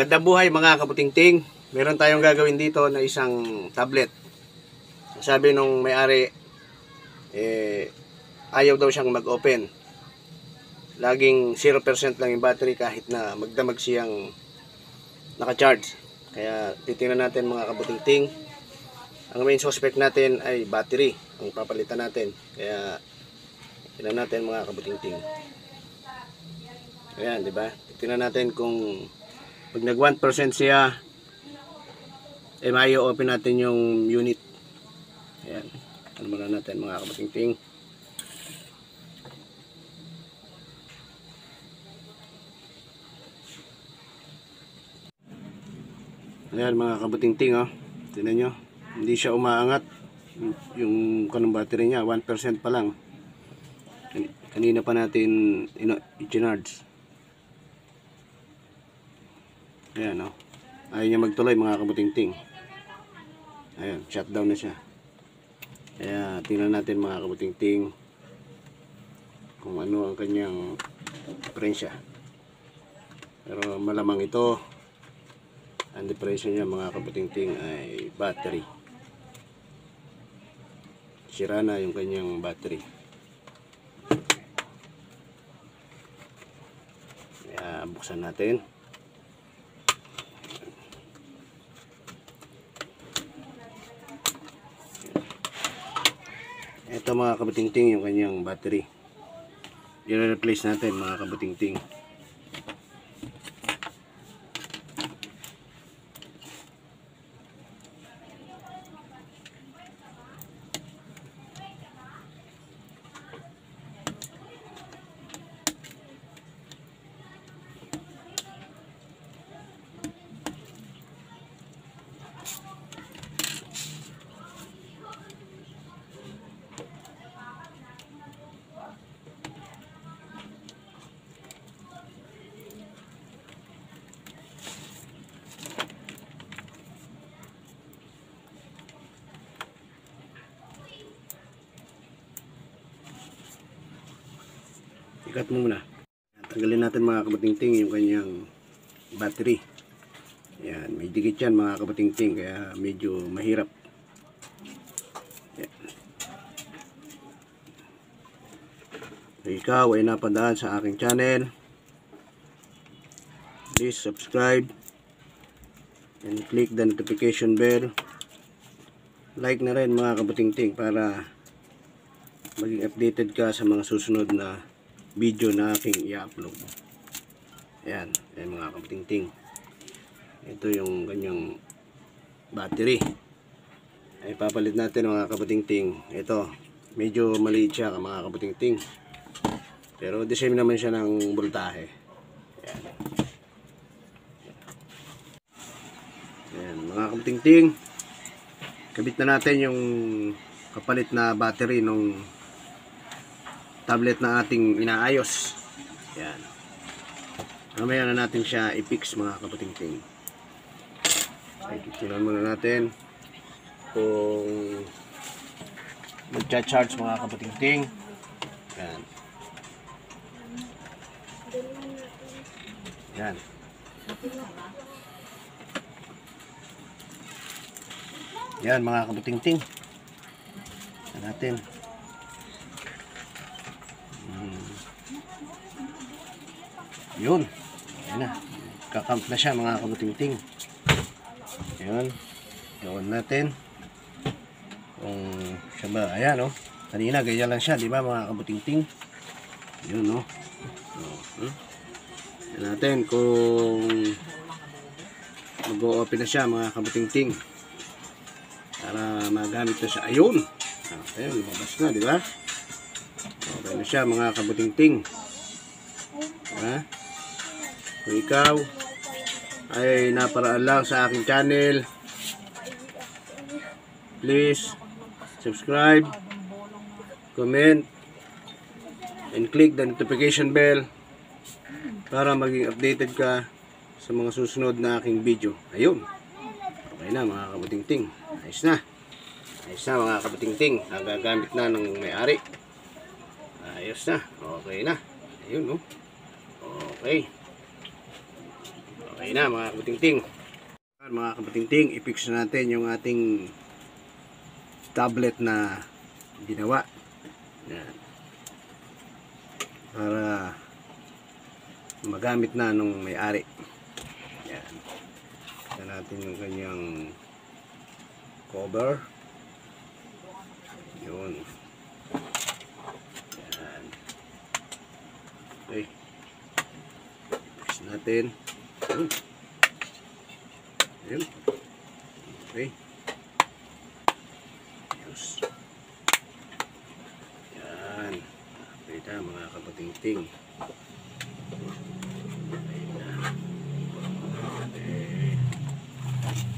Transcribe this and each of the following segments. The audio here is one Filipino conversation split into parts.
Magandang buhay mga kabutingting. Meron tayong gagawin dito na isang tablet. Sabi nung may-ari, ayaw daw siyang mag-open. Laging 0% lang yung battery kahit na magdamag siyang naka-charge. Kaya titingnan natin mga kabutingting. Ang main suspect natin ay battery ang papalitan natin. Kaya tingnan natin mga kabutingting. Ayan, di ba? Tingnan natin kung pag nag 1% siya, mai-open natin yung unit. Ayan. Ano muna natin mga kabutingting. Ayan mga kabutingting, oh. Tingnan nyo. Hindi siya umaangat. Yung kanong battery niya, 1% pa lang. Kanina pa natin i-charge. Ayan, oh. Ayaw niya magtuloy mga kabutingting. Ayan, shutdown na siya. Kaya tingnan natin mga kabutingting kung ano ang kanyang diferensya. Pero malamang ito, ang diferensya niya mga kabutingting ay battery. Sira na yung kanyang battery. Kaya buksan natin. Ito mga kabutingting yung kanyang battery. I-replace natin mga kabutingting. Ikat mo muna. Tanggalin natin mga kabutingting yung kanyang battery. Ayan, may dikit yan mga kabutingting kaya medyo mahirap. Ayan. So, ikaw ay napadaan sa aking channel, please subscribe and click the notification bell. Like na rin mga kabutingting para maging updated ka sa mga susunod na video na aking i-upload. Ayan, ayan mga kabutingting. Ito yung kanyang battery. Ay papalit natin mga kabutingting. Ito, medyo maliit siya mga kabutingting. Pero the same naman siya ng voltahe. Ayan. Ayan mga kabutingting. Kabit na natin yung kapalit na battery nung tablet na ating inaayos. Yan. Mamaya na natin siya i-fix mga kabutingting. Tingnan muna natin kung mag-charge mga kabutingting. Yan. Yan. Yan mga kabutingting. Yan natin. Yun. Ayan na. Kakamp na siya mga kabutingting. Ayan. Iwan natin. Kung siya ba. Ayan o. Kanina ganyan lang siya. Diba mga kabutingting? Yun o. Ayan natin kung mag-o-open na siya mga kabutingting. Para magamit na siya. Ayun. Ayan. Lumabas na. Diba? Okay na siya mga kabutingting. Ha? Kung ikaw ay naparaan lang sa aking channel, please subscribe, comment, and click the notification bell para maging updated ka sa mga susunod na aking video. Ayun. Okay na mga kabutingting. Ayos na. Ayos na mga kabutingting. Ang gagamit na ng may-ari. Ayos na. Okay na. Ayun, no? Okay. Okay Okay na mga kabuting-ting. Mga kabuting-ting, i-fix na natin yung ating tablet na ginawa. Yan. Para magamit na nung may-ari. Yan. Ito natin yung kanyang cover. Yun. Yan. Okay. Fix natin. Yun. Yun. Okay. Yes. Yan. Okay na mga kapating-ting. Okay na. Okay.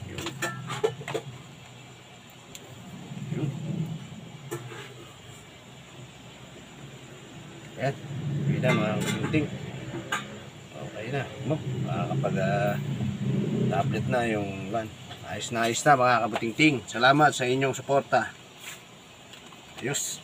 Yun. Yun. Yan. Okay na mga kapating-ting. Okay na. Makakapag tablet na yung van. Ayos na mga kapating-ting. Salamat sa inyong suporta. Ayos.